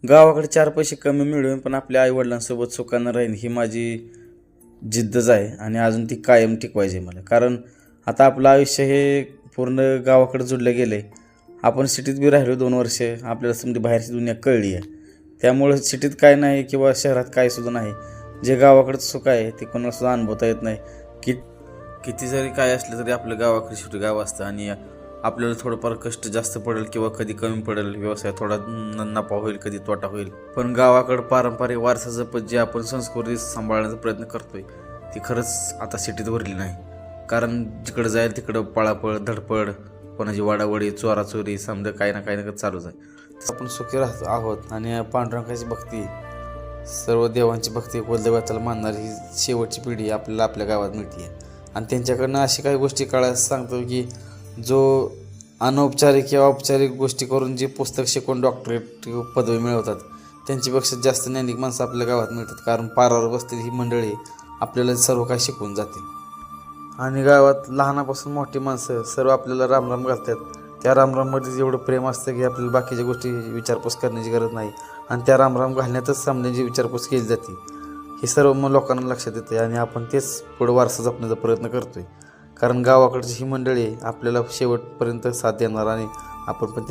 गावाकडे 4 पैसे कमी मिळवून पण आपल्या आईवडिलांसोबत सुखानं राहीन ही माझी जिद्दच आहे आणि अजून ती कायम टिकवायची आहे मला. कारण आता आपलं आयुष्य हे पूर्ण गावाकडे जुळलं गेलं आहे. आपण सिटीत बी राहिलो 2 वर्ष, आपल्याला समजा बाहेरची दुनिया कळली आहे. त्यामुळं सिटीत काय नाही किंवा शहरात काय सुद्धा नाही. जे गावाकडचं सुख आहे ते कोणालासुद्धा अनुभवता येत नाही. की किती जरी काय असलं तरी आपलं गावाकडे शेवटी गाव असतं आणि आपल्याला थोडंफार कष्ट जास्त पडेल किंवा कधी कमी पडेल, व्यवसाय थोडा नफा होईल, कधी तोटा होईल, पण गावाकडं पारंपरिक वारसा जपत जे आपण संस्कृती सांभाळण्याचा प्रयत्न करतोय ती खरंच आता सिटीत भरली नाही. कारण जिकडं जाईल तिकडं पळापळ, धडपड, कोणाची वाडावडी, चोराचोरी, समजा काही ना काही ना चालूच आहे. आपण सुखी राहतो आहोत आणि पांडुरंगाची भक्ती, सर्व देवांची भक्ती, कुलदैवताला मानणारी ही शेवटची पिढी आपल्याला आपल्या गावात मिळते. आणि त्यांच्याकडनं अशी काही गोष्टी कळायला सांगतो की जो अनौपचारिक किंवा औपचारिक गोष्टी करून जे पुस्तक शिकून डॉक्टरेट पदवी मिळवतात त्यांच्यापेक्षा जास्त ज्ञानिक माणसं आपल्या गावात मिळतात. कारण पारावर बसलेली ही मंडळी आपल्याला सर्व काही शिकवून जातील. आणि गावात लहानापासून मोठी माणसं सर्व आपल्याला रामराम घालतात. त्या रामराममध्ये एवढं प्रेम असतं की आपल्याला बाकीच्या गोष्टी विचारपूस करण्याची गरज नाही आणि त्या रामराम घालण्यातच सामन्याची विचारपूस केली जाते. हे सर्व मग लोकांना लक्षात येते आणि आपण तेच पुढं वारसा जपण्याचा प्रयत्न करतोय. कारण गावाकडची ही मंडळी आपल्याला शेवटपर्यंत साथ देणार आणि आपण पण